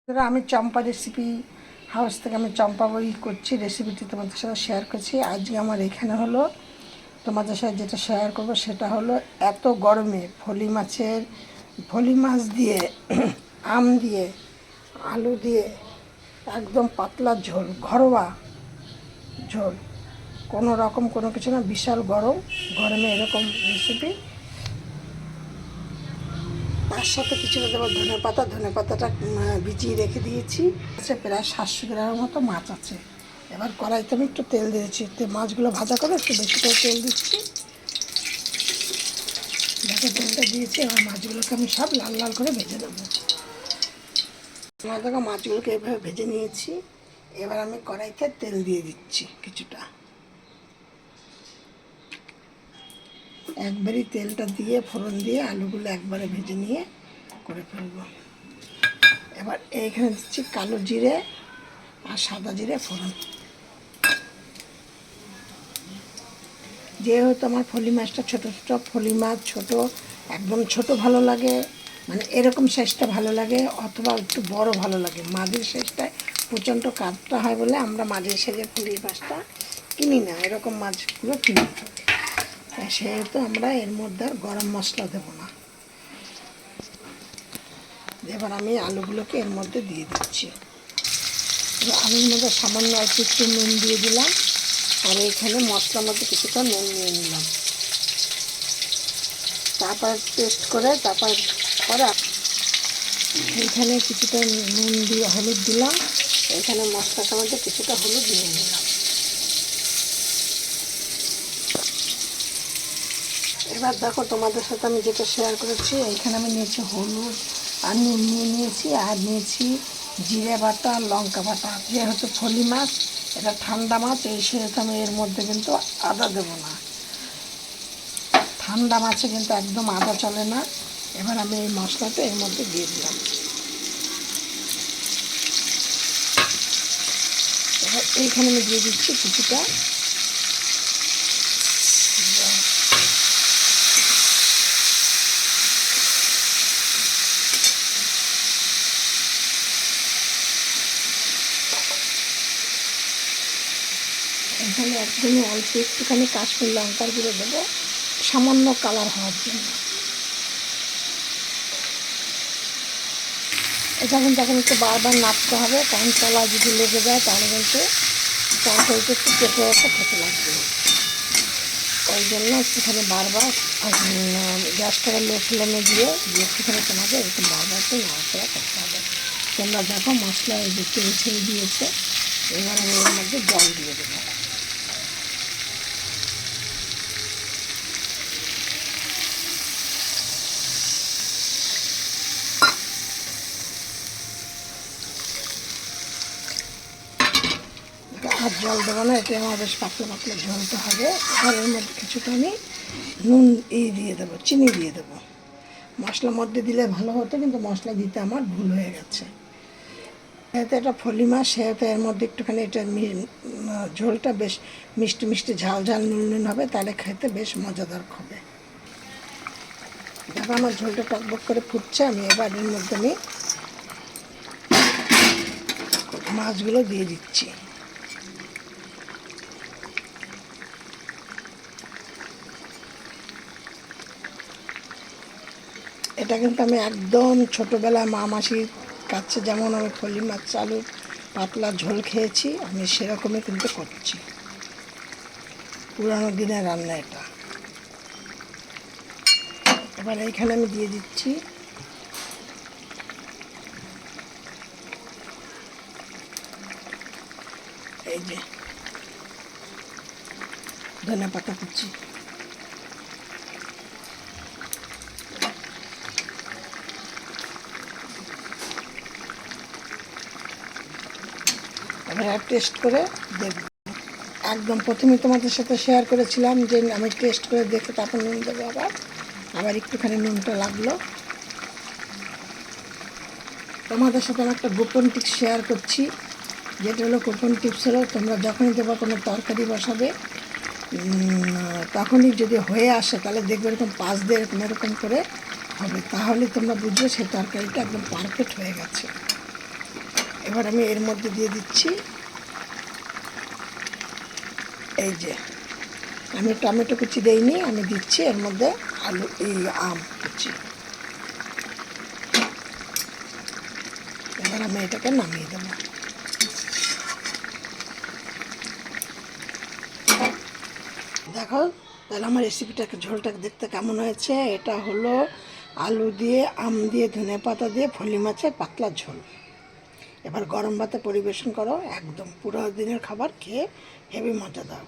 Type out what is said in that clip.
আমি চম্পা recipe house থেকে আমি চম্পা বই করছি, রেসিপিটি তোমাদের সাথে শেয়ার করছি। আজকে আমার এখানে হলো তোমাদের সাথে যেটা শেয়ার করব সেটা হলো এত গরমে ফলি মাছ দিয়ে আম দিয়ে আলু দিয়ে একদম পাতলা ঝোল, ঘরোয়া ঝোল, কোনো রকম কোনো কিছু না, বিশাল গরমে এরকম রেসিপি। তার সাথে কিছুটা দেবো ধনে পাতাটা ভিজিয়ে রেখে দিয়েছি। আছে প্রায় 700 গ্রামের মতো মাছ আছে। এবার কড়াইতে আমি একটু তেল দিয়েছি, মাছগুলো ভাজা করে একটু বেশি করে তেল দিচ্ছি। যাতে তেলটা দিয়েছি, এবার মাছগুলোকে আমি সব লাল লাল করে ভেজে দেবো। দেখো মাছগুলোকে এভাবে ভেজে নিয়েছি। এবার আমি কড়াইতে তেল দিয়ে দিচ্ছি কিছুটা, একবারই তেলটা দিয়ে ফোড়ন দিয়ে আলুগুলো একবারে ভেজে নিয়ে করে ফেলবো। এবার এইখানে দিচ্ছি কালো জিরে আর সাদা জিরে ফোড়ন। যেহেতু আমার ফলি মাছটা ছোটো ছোটো ফলি মাছ, ছোটো একদম ছোট ভালো লাগে, মানে এরকম সাইজটা ভালো লাগে, অথবা একটু বড় ভালো লাগে। মাঝের সাইজটায় প্রচণ্ড কাঁচটা হয় বলে আমরা মাঝের সাইজের ফলি মাছটা কিনি না, এরকম মাছগুলো কিনি। সেহেতু আমরা এর মধ্যে আর গরম মশলা দেবো না। এবার আমি আলুগুলোকে এর মধ্যে দিয়ে দিচ্ছি। আলুর মধ্যে সামান্য একটু নুন দিয়ে দিলাম, আর এখানে মশলার মধ্যে কিছুটা নুন নিয়ে নিলাম। তারপর পেস্ট করে এখানে কিছুটা নুন দিয়ে হলুদ দিলাম, এখানে মশলাটার মধ্যে কিছুটা হলুদ নিয়ে নিলাম। এবার দেখো তোমাদের সাথে আমি যেটা শেয়ার করেছি, এইখানে আমি নিয়েছি হলুদ আর নুন নিয়েছি, আর নিয়েছি জিরে বাটা আর লঙ্কা বাটা। যেহেতু ফলি মাছ, এটা ঠান্ডা মাছ, সেহেতু আমি এর মধ্যে কিন্তু আদা দেবো না। ঠান্ডা মাছে কিন্তু একদম আদা চলে না। এবার আমি এই মশলাটা এর মধ্যে দিয়ে দিলাম। এবার এইখানে আমি দিয়ে দিচ্ছি কিছুটা এখানে একদমই অল্প একটুখানি কাশ্মীর লঙ্কার গুঁড়ো দেবো, সামান্য কালার হওয়ার জন্য। এটা কিন্তু এখন একটু বারবার নাড়তে হবে, কারণ তলা যদি লেগে যায় তাহলে কিন্তু তরকারিটা একটু কেটে খেতে লাগবে। ওই জন্য একটুখানি বারবার গ্যাসটাকে লো ফ্লেমে দিয়ে একটুখানি তোমাকে এরকম বারবার একটু নাড়াচাড়া করতে হবে। তোমরা দেখো মশলা এই যে তেল ছেড়ে দিয়েছে। এবার আমি এর মধ্যে জল দিয়ে দেবো। আর জল দেবো না, এটা আমার বেশ পাতলা পাতলা ঝোলতে হবে। আর এর মধ্যে কিছুটা আমি নুন দিয়ে দেবো, চিনি দিয়ে দেবো। মশলার মধ্যে দিলে ভালো হতো, কিন্তু মশলা দিতে আমার ভুল হয়ে গেছে। যেহেতু এটা ফলি মাছ, সেহেতু এর মধ্যে একটুখানি এটা ঝোলটা বেশ মিষ্টি মিষ্টি ঝাল ঝাল নুন নুন হবে, তাহলে খেতে বেশ মজাদার হবে। দেখো আমার ঝোলটা টকবক করে ফুটছে। আমি এবার এর মধ্যে আমি মাছগুলো দিয়ে দিচ্ছি। এটা কিন্তু আমি একদম ছোটোবেলায় মা মাসির কাছে যেমন আমি ফলি মাছ আলুর পাতলা ঝোল খেয়েছি, আমি সেরকমই কিন্তু করছি। পুরানো দিনের রান্না এটা। এবার এইখানে আমি দিয়ে দিচ্ছি এই যে ধনে পাতা কুচি। এবার টেস্ট করে দেখব। একদম প্রথমে তোমাদের সাথে শেয়ার করেছিলাম যে আমি টেস্ট করে দেখে তারপর নুন দেবো। আবার একটুখানি নুনটা লাগলো। তোমাদের সাথে আমি একটা গোপন টিপস শেয়ার করছি, যেটা হলো গোপন টিপস হলো, তোমরা যখনই দেবো কোনো তরকারি বসাবে, তখনই যদি হয়ে আসে তাহলে দেখবে এরকম পাশ দিয়ে এরকম করে হবে, তাহলে তোমরা বুঝবে সেই তরকারিটা একদম পারফেক্ট হয়ে গেছে। এবার আমি এর মধ্যে দিয়ে দিচ্ছি এই যে, আমি টমেটো কুচি দেইনি, আমি দিচ্ছি এর মধ্যে আলু এই আম কুচি। এবার আমি এটাকে নামিয়ে দেবো। দেখো তাহলে আমার রেসিপিটাকে ঝোলটাকে দেখতে কেমন হয়েছে। এটা হলো আলু দিয়ে, আম দিয়ে, ধনেপাতা দিয়ে ফলি মাছের পাতলা ঝোল। এবার গরম ভাতে পরিবেশন করো, একদম পুরো দিনের খাবার খেয়ে হেভি মজা দাও।